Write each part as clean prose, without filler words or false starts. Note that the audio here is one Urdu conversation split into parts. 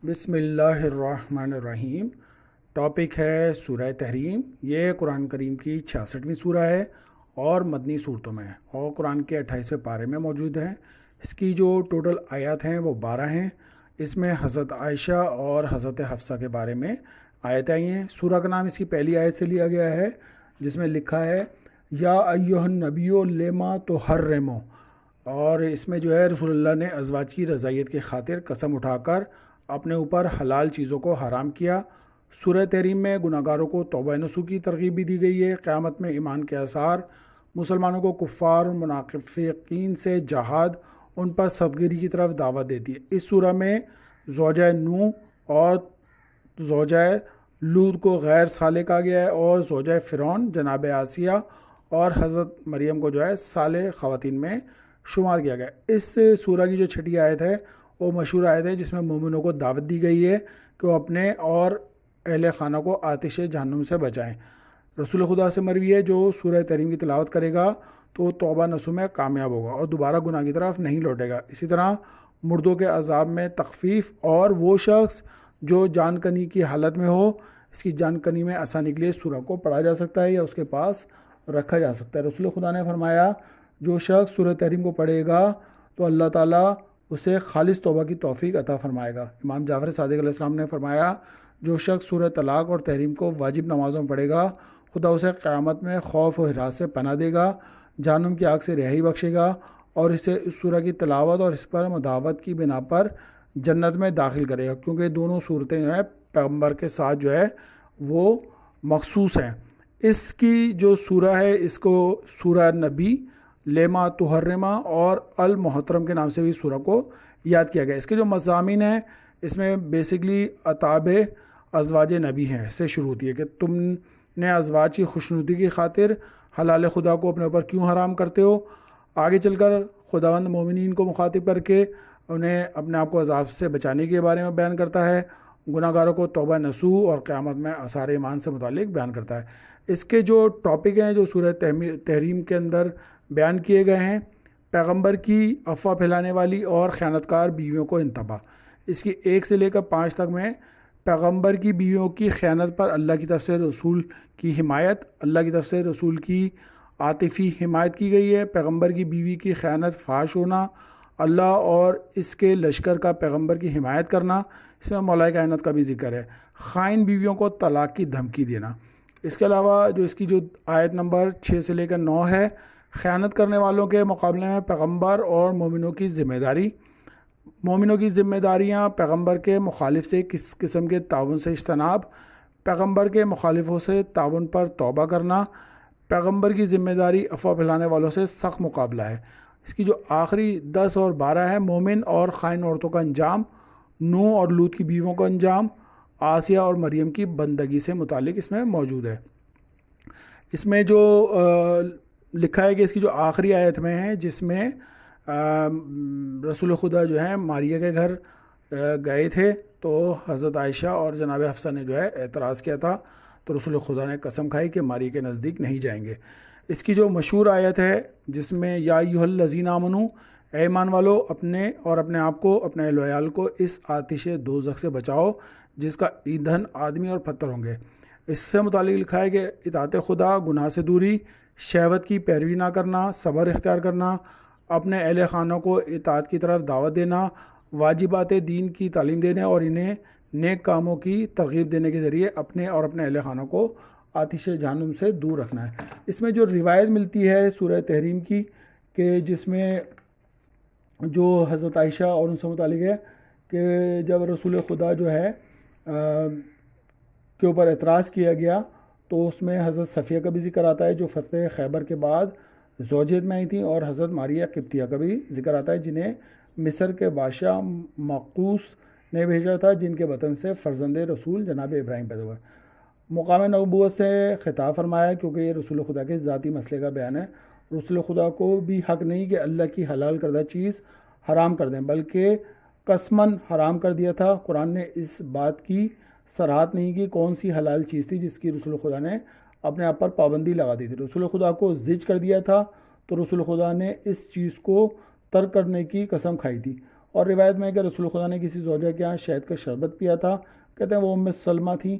بسم اللہ الرحمن الرحیم۔ ٹاپک ہے سورہ تحریم۔ یہ قرآن کریم کی 66ویں سورہ ہے اور مدنی صورتوں میں ہے اور قرآن کے 28ویں پارے میں موجود ہے۔ اس کی جو ٹوٹل آیات ہیں وہ 12 ہیں۔ اس میں حضرت عائشہ اور حضرت حفصہ کے بارے میں آیتیں آئی ہیں۔ سورہ کا نام اس کی پہلی آیت سے لیا گیا ہے جس میں لکھا ہے یا ایھا النبی لما تحرم، اور اس میں جو ہے رسول اللہ نے ازواج کی رضائیت کی خاطر قسم اٹھا کر اپنے اوپر حلال چیزوں کو حرام کیا۔ سورہ تحریم میں گناہ گاروں کو توبہ نصوح کی ترغیب بھی دی گئی ہے۔ قیامت میں ایمان کے آثار، مسلمانوں کو کفار اور منافقین سے جہاد، ان پر صدگیری کی طرف دعوت دیتی ہے۔ اس سورہ میں زوجہ نوح اور زوجہ لوط کو غیر صالح کہا گیا ہے اور زوجہ فرعون جناب آسیہ اور حضرت مریم کو جو ہے صالح خواتین میں شمار کیا گیا۔ اس سورہ کی جو چھٹی آیت ہے وہ مشہور آیت ہے جس میں مومنوں کو دعوت دی گئی ہے کہ وہ اپنے اور اہل خانہ کو آتش جہنم سے بچائیں۔ رسول خدا سے مروی ہے جو سورہ تحریم کی تلاوت کرے گا تو وہ توبہ نصوح میں کامیاب ہوگا اور دوبارہ گناہ کی طرف نہیں لوٹے گا۔ اسی طرح مردوں کے عذاب میں تخفیف، اور وہ شخص جو جان کنی کی حالت میں ہو، اس کی جان کنی میں آسانی کے لیے سورہ کو پڑھا جا سکتا ہے یا اس کے پاس رکھا جا سکتا ہے۔ رسول خدا نے فرمایا جو شخص سورہ تحریم کو پڑھے گا تو اللہ تعالیٰ اسے خالص توبہ کی توفیق عطا فرمائے گا۔ امام جعفر صادق علیہ السلام نے فرمایا جو شخص سورہ طلاق اور تحریم کو واجب نمازوں میں پڑھے گا، خدا اسے قیامت میں خوف و ہراس سے پناہ دے گا، جہنم کی آگ سے رہائی بخشے گا اور اسے اس سورہ کی تلاوت اور اس پر مداوت کی بنا پر جنت میں داخل کرے گا، کیونکہ دونوں صورتیں جو ہے پیغمبر کے ساتھ جو ہے وہ مخصوص ہیں۔ اس کی جو سورہ ہے اس کو سورہ نبی، لما تحرمہ اور المحترم کے نام سے بھی سورہ کو یاد کیا گیا۔ اس کے جو مضامین ہیں اس میں بیسکلی عتاب ازواج نبی ہیں سے شروع ہوتی ہے کہ تم نے ازواج کی خوشنودی کی خاطر حلال خدا کو اپنے اوپر کیوں حرام کرتے ہو۔ آگے چل کر خداوند مومنین کو مخاطب کر کے انہیں اپنے آپ کو عذاب سے بچانے کے بارے میں بیان کرتا ہے، گناہ گاروں کو توبہ نصوح اور قیامت میں آثار ایمان سے متعلق بیان کرتا ہے۔ اس کے جو ٹاپک ہیں جو سورہ تحریم کے اندر بیان کیے گئے ہیں، پیغمبر کی افواہ پھیلانے والی اور خیانت کار بیویوں کو انتباہ۔ اس کی 1 سے لے کر 5 تک میں پیغمبر کی بیویوں کی خیانت پر اللہ کی طرف سے رسول کی حمایت، اللہ کی طرف سے رسول کی عاطفی حمایت کی گئی ہے۔ پیغمبر کی بیوی کی خیانت فاش ہونا، اللہ اور اس کے لشکر کا پیغمبر کی حمایت کرنا، اس میں مولا کائنات کا بھی ذکر ہے۔ خائن بیویوں کو طلاق کی دھمکی دینا۔ اس کے علاوہ جو اس کی جو آیت نمبر 6 سے لے کر 9 ہے، خیانت کرنے والوں کے مقابلے میں پیغمبر اور مومنوں کی ذمہ داری۔ مومنوں کی ذمہ داریاں: پیغمبر کے مخالف سے کس قسم کے تعاون سے اجتناب، پیغمبر کے مخالفوں سے تعاون پر توبہ کرنا، پیغمبر کی ذمہ داری افواہ پھیلانے والوں سے سخت مقابلہ ہے۔ اس کی جو آخری 10 اور 12 ہے، مومن اور خائن عورتوں کا انجام، نوح اور لوط کی بیویوں کا انجام، آسیہ اور مریم کی بندگی سے متعلق اس میں موجود ہے۔ اس میں جو لکھا ہے کہ اس کی جو آخری آیت میں ہے جس میں رسول خدا جو ہے ماریہ کے گھر گئے تھے تو حضرت عائشہ اور جناب حفصہ نے جو ہے اعتراض کیا تھا، تو رسول خدا نے قسم کھائی کہ ماریہ کے نزدیک نہیں جائیں گے۔ اس کی جو مشہور آیت ہے جس میں یا ایھا الذین آمنوا، اے ایمان والو اپنے اور اپنے آپ کو، اپنے اہل و عیال کو اس آتش دوزخ سے بچاؤ جس کا ایندھن آدمی اور پتھر ہوں گے۔ اس سے متعلق لکھا ہے کہ اطاعت خدا، گناہ سے دوری، شہوت کی پیروی نہ کرنا، صبر اختیار کرنا، اپنے اہل خانہ کو اطاعت کی طرف دعوت دینا، واجبات دین کی تعلیم دینے اور انہیں نیک کاموں کی ترغیب دینے کے ذریعے اپنے اور اپنے اہل خانہ کو آتش جہنم سے دور رکھنا ہے۔ اس میں جو روایت ملتی ہے سورہ تحریم کی کہ جس میں جو حضرت عائشہ اور ان سے متعلق ہے کہ جب رسول خدا جو ہے کے اوپر اعتراض کیا گیا تو اس میں حضرت صفیہ کا بھی ذکر آتا ہے جو فتح خیبر کے بعد زوجیت میں آئی تھیں، اور حضرت ماریہ قبطیہ کا بھی ذکر آتا ہے جنہیں مصر کے بادشاہ مقوس نے بھیجا تھا، جن کے وطن سے فرزند رسول جناب ابراہیم پیدا ہوئے۔ مقام نبوت سے خطاب فرمایا کیونکہ یہ رسول خدا کے ذاتی مسئلے کا بیان ہے۔ رسول خدا کو بھی حق نہیں کہ اللہ کی حلال کردہ چیز حرام کر دیں، بلکہ قسماً حرام کر دیا تھا۔ قرآن نے اس بات کی صراحت نہیں کی کون سی حلال چیز تھی جس کی رسول خدا نے اپنے آپ پر پابندی لگا دی تھی۔ رسول خدا کو زج کر دیا تھا تو رسول خدا نے اس چیز کو ترک کرنے کی قسم کھائی تھی۔ اور روایت میں ہے کہ رسول خدا نے کسی زوجہ کے یہاں شہد کا شربت پیا تھا، کہتے ہیں وہ ام سلمہ تھیں،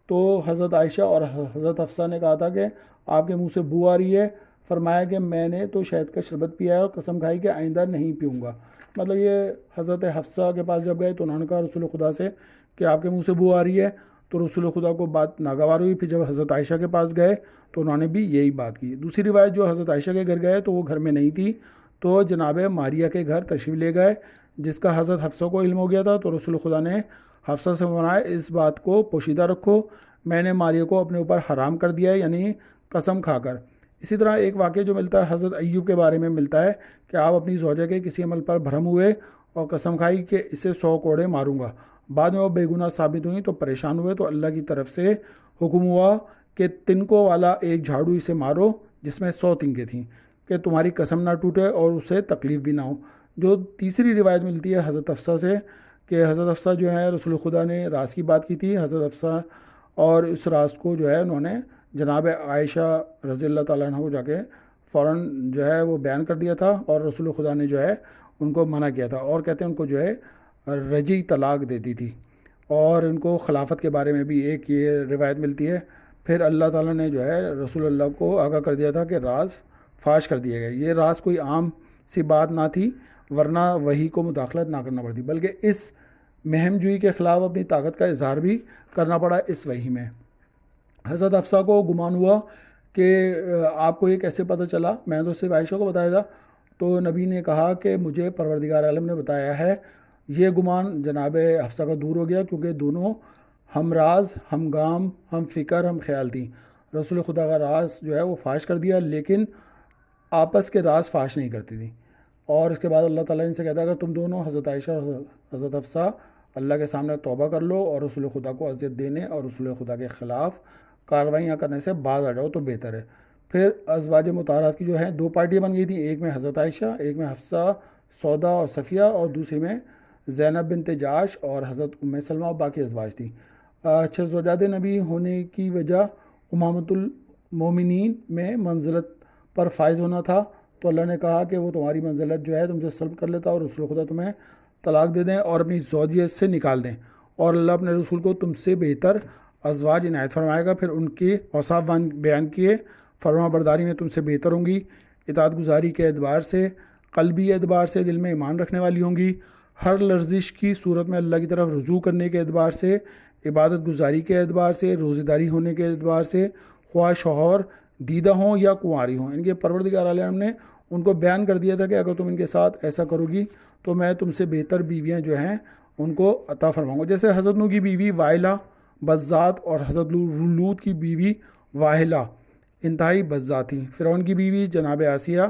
تو حضرت عائشہ اور حضرت حفصہ نے کہا تھا کہ آپ کے منہ سے بو آ رہی ہے، فرمایا کہ میں نے تو شہد کا شربت پیا ہے اور قسم کھائی کہ آئندہ نہیں پیوں گا۔ مطلب یہ حضرت حفصہ کے پاس جب گئے تو انہوں نے کہا رسول خدا سے کہ آپ کے منہ سے بو آ رہی ہے، تو رسول خدا کو بات ناگوار ہوئی۔ پھر جب حضرت عائشہ کے پاس گئے تو انہوں نے بھی یہی بات کی۔ دوسری روایت جو حضرت عائشہ کے گھر گئے تو وہ گھر میں نہیں تھی، تو جناب ماریہ کے گھر تشریف لے گئے، جس کا حضرت حفصہ کو علم ہو گیا تھا، تو رسول خدا نے حفصہ سے فرمایا اس بات کو پوشیدہ رکھو، میں نے ماریہ کو اپنے اوپر حرام کر دیا ہے، یعنی قسم کھا کر۔ اسی طرح ایک واقعہ جو ملتا ہے حضرت ایوب کے بارے میں ملتا ہے کہ آپ اپنی زوجہ کے کسی عمل پر بھرم ہوئے اور قسم کھائی کہ اسے 100 کوڑے ماروں گا، بعد میں وہ بے گناہ ثابت ہوئی تو پریشان ہوئے، تو اللہ کی طرف سے حکم ہوا کہ تنکوں والا ایک جھاڑو اسے مارو جس میں 100 تنکیں تھیں، کہ تمہاری قسم نہ ٹوٹے اور اسے تکلیف بھی نہ ہو۔ جو تیسری روایت ملتی ہے حضرت حفصہ سے کہ حضرت حفصہ جو ہے رسول خدا نے راز کی بات کی تھی، حضرت حفصہ اور اس راز کو جو ہے انہوں نے جناب عائشہ رضی اللہ تعالیٰ عنہ کو جا کے فوراً جو ہے وہ بیان کر دیا تھا، اور رسول خدا نے جو ہے ان کو منع کیا تھا، اور کہتے ہیں ان کو جو ہے رجی طلاق دے دی تھی، اور ان کو خلافت کے بارے میں بھی ایک یہ روایت ملتی ہے۔ پھر اللہ تعالیٰ نے جو ہے رسول اللہ کو آگاہ کر دیا تھا کہ راز فاش کر دیے گئے۔ یہ راز کوئی عام سی بات نہ تھی، ورنہ وحی کو مداخلت نہ کرنا پڑتی، بلکہ اس مہم جوئی کے خلاف اپنی طاقت کا اظہار بھی کرنا پڑا اس وحی میں۔ حضرت حفصہ کو گمان ہوا کہ آپ کو یہ کیسے پتہ چلا، میں تو صرف عائشہ کو بتایا تھا، تو نبی نے کہا کہ مجھے پروردگار عالم نے بتایا ہے۔ یہ گمان جناب حفصہ کا دور ہو گیا، کیونکہ دونوں ہم راز، ہم گام، ہم فکر، ہم خیال تھیں۔ رسول خدا کا راز جو ہے وہ فاش کر دیا، لیکن آپس کے راز فاش نہیں کرتی تھی۔ اور اس کے بعد اللہ تعالیٰ ان سے کہتا ہے اگر تم دونوں حضرت عائشہ اور حضرت حفصہ اللہ کے سامنے توبہ کر لو اور رسول خدا کو اذیت دینے اور رسول خدا کے خلاف کارروائیاں کرنے سے باز آ جاؤ تو بہتر ہے۔ پھر ازواج مطہرات کی جو ہیں 2 پارٹیاں بن گئی تھیں، ایک میں حضرت عائشہ، ایک میں حفصہ، سودا اور صفیہ، اور دوسری میں زینب بنت جاش اور حضرت ام سلمہ اور باقی ازواج تھیں۔ 6 زوجات نبی ہونے کی وجہ امامۃ المومنین میں منزلت پر فائز ہونا تھا، تو اللہ نے کہا کہ وہ تمہاری منزلت جو ہے تم سے سلب کر لیتا اور رسول خدا تمہیں طلاق دے دیں اور اپنی زوجیت سے نکال دیں، اور اللہ اپنے رسول کو تم سے بہتر ازواج عنایت فرمائے گا۔ پھر ان کے اوصاف بیان کیے، فرما برداری میں تم سے بہتر ہوں گی، اطاعت گزاری کے اعتبار سے، قلبی اعتبار سے دل میں ایمان رکھنے والی ہوں گی، ہر لرزش کی صورت میں اللہ کی طرف رجوع کرنے کے اعتبار سے، عبادت گزاری کے اعتبار سے، روزہ داری ہونے کے اعتبار سے، خواہ شوہر دیدہ ہوں یا کنواری ہوں۔ ان کے پروردگار عالم نے ان کو بیان کر دیا تھا کہ اگر تم ان کے ساتھ ایسا کرو گی تو میں تم سے بہتر بیویاں جو ہیں ان کو عطا فرماؤں گا۔ جیسے حضرت نوح کی بیوی وائلہ بزات اور حضرت لوط کی بیوی واہلہ انتہائی بزات تھیں۔ فرعون کی بیوی جناب آسیہ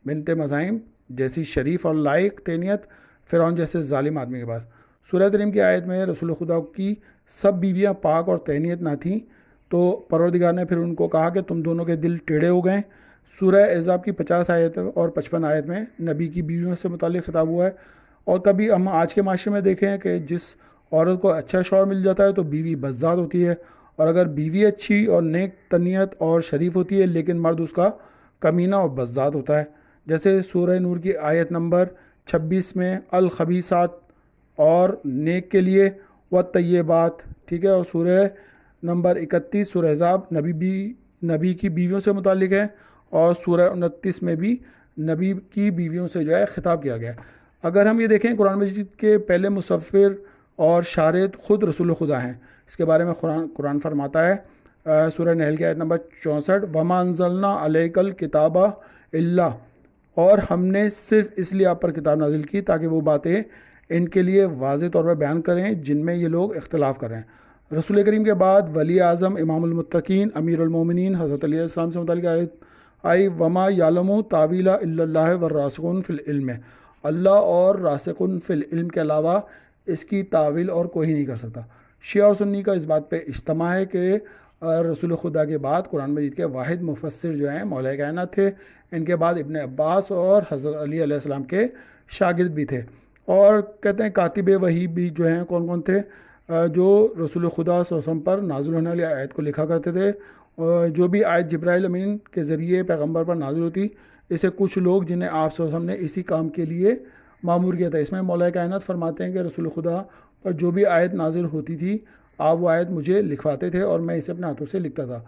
بنت مزاحم جیسی شریف اور لائق تینیت فرعون جیسے ظالم آدمی کے پاس۔ سورہ تحریم کی آیت میں رسول خدا کی سب بیویاں پاک اور تینیت نہ تھیں، تو پروردگار نے پھر ان کو کہا کہ تم دونوں کے دل ٹیڑھے ہو گئے۔ سورہ احزاب کی 50 آیت اور 55 آیت میں نبی کی بیویوں سے متعلق خطاب ہوا ہے۔ اور کبھی ہم آج کے معاشرے میں دیکھیں کہ جس عورت کو اچھا شوہر مل جاتا ہے تو بیوی بزاد ہوتی ہے، اور اگر بیوی اچھی اور نیک تنیت اور شریف ہوتی ہے لیکن مرد اس کا کمینہ اور بزاد ہوتا ہے، جیسے سورہ نور کی آیت نمبر 26 میں الخبیثات اور نیک کے لیے والطیبات، ٹھیک ہے، اور سورہ نمبر 31 سورہ احزاب نبی کی بیویوں سے متعلق ہے، اور سورہ 29 میں بھی نبی کی بیویوں سے جو ہے خطاب کیا گیا ہے۔ اگر ہم یہ دیکھیں قرآن مجید کے پہلے مصور اور شارد خود رسول خدا ہیں۔ اس کے بارے میں قرآن فرماتا ہے سورہ نحل کی آیت نمبر 64 وَمَا أَنزَلْنَا عَلَيْكَ الْكِتَابَ إِلَّا، اور ہم نے صرف اس لیے آپ پر کتاب نازل کی تاکہ وہ باتیں ان کے لیے واضح طور پر بیان کریں جن میں یہ لوگ اختلاف کر رہے ہیں۔ رسول کریم کے بعد ولی اعظم امام المتقین امیر المومنین حضرت علیہ السلام سے متعلق آیت آئی وما یعلم تاویل الا اللہ والراسخون فی العلم، اللہ اور راسخون فی العلم کے علاوہ اس کی تاویل اور کوئی نہیں کر سکتا۔ شیعہ اور سنی کا اس بات پہ اجتماع ہے کہ رسول خدا کے بعد قرآن مجید کے واحد مفسر جو ہیں مولا کائنات تھے، ان کے بعد ابن عباس اور حضرت علی علیہ السلام کے شاگرد بھی تھے، اور کہتے ہیں کاتب وحی بھی جو ہیں کون کون تھے، جو رسول خدا صلی اللہ علیہ وسلم پر نازل ہونے والی آیت کو لکھا کرتے تھے، جو بھی آیت جبرائیل امین کے ذریعے پیغمبر پر نازل ہوتی، اسے کچھ لوگ جنہیں آپ صلی اللہ علیہ وسلم نے اسی کام کے لیے معمور کیا تھا۔ اس میں مولا کائنات فرماتے ہیں کہ رسول خدا پر جو بھی آیت نازل ہوتی تھی آپ وہ آیت مجھے لکھواتے تھے اور میں اسے اپنے ہاتھوں سے لکھتا تھا۔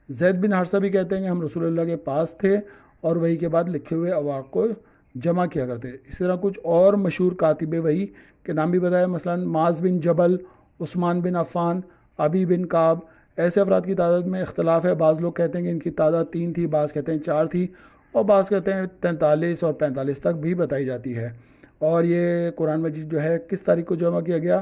زید بن حارثہ بھی کہتے ہیں کہ ہم رسول اللہ کے پاس تھے اور وحی کے بعد لکھے ہوئے اوراق کو جمع کیا کرتے۔ اسی طرح کچھ اور مشہور کاتب وحی کے نام بھی بتائے، مثلا معاذ بن جبل، عثمان بن عفان، ابی بن کعب۔ ایسے افراد کی تعداد میں اختلاف ہے، بعض لوگ کہتے ہیں کہ ان کی تعداد 3 تھی، بعض کہتے ہیں 4 تھی، اور بعض کہتے ہیں 43 اور 45 تک بھی بتائی جاتی ہے۔ اور یہ قرآن مجید جو ہے کس تاریخ کو جمع کیا گیا؟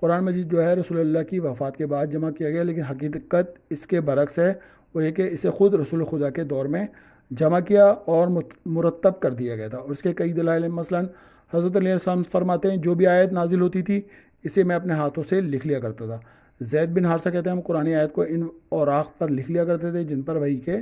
قرآن مجید جو ہے رسول اللہ کی وفات کے بعد جمع کیا گیا، لیکن حقیقت اس کے برعکس ہے، وہ یہ کہ اسے خود رسول خدا کے دور میں جمع کیا اور مرتب کر دیا گیا تھا، اور اس کے کئی دلائل ہیں۔ مثلا حضرت علیہ السلام فرماتے ہیں جو بھی آیت نازل ہوتی تھی اسے میں اپنے ہاتھوں سے لکھ لیا کرتا تھا۔ زید بن حارثہ کہتے ہیں ہم قرآن آیت کو ان اوراق پر لکھ لیا کرتے تھے جن پر وحی کے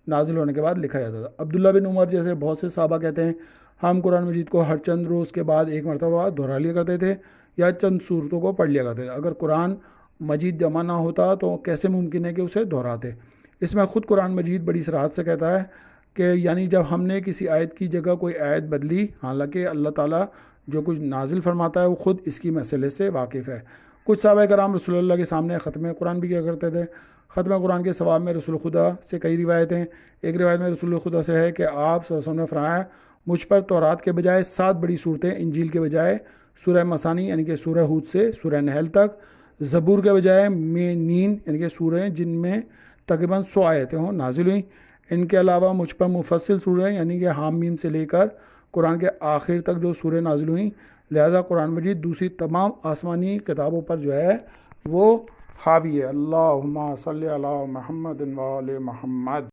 نازل ہونے کے بعد لکھا جاتا تھا۔ عبداللہ بن عمر جیسے بہت سے صحابہ کہتے ہیں ہم قرآن مجید کو ہر چند روز کے بعد ایک مرتبہ دہرا لیا کرتے تھے یا چند صورتوں کو پڑھ لیا کرتے تھے۔ اگر قرآن مجید جمع نہ ہوتا تو کیسے ممکن ہے کہ اسے دہراتے؟ اس میں خود قرآن مجید بڑی صراحت سے کہتا ہے کہ یعنی جب ہم نے کسی آیت کی جگہ کوئی آیت بدلی، حالانکہ اللہ تعالیٰ جو کچھ نازل فرماتا ہے وہ خود اس کی مسئلے سے واقف ہے۔ کچھ صحابہ کرام رسول اللہ کے سامنے ختم قرآن بھی کیا کرتے تھے۔ ختم قرآن کے ثواب میں رسول خدا سے کئی روایتیں۔ ایک روایت میں رسول خدا سے ہے کہ آپ صلی اللہ علیہ وسلم نے فرمایا مجھ پر تورات کے بجائے 7 بڑی صورتیں، انجیل کے بجائے سورہ مثانی یعنی کہ سورہ ہود سے سورہ نحل تک، زبور کے بجائے نین یعنی کہ سورہیں جن میں تقریباً 100 آیتیں ہوں نازل ہوئیں۔ ان کے علاوہ مجھ پر مفصل سورہیں یعنی کہ حام میم سے لے کر قرآن کے آخر تک جو سورہیں نازل ہوئیں، لہذا قرآن مجید دوسری تمام آسمانی کتابوں پر جو ہے وہ حاوی ہے۔ اللہم صلی علی محمد و آل محمد۔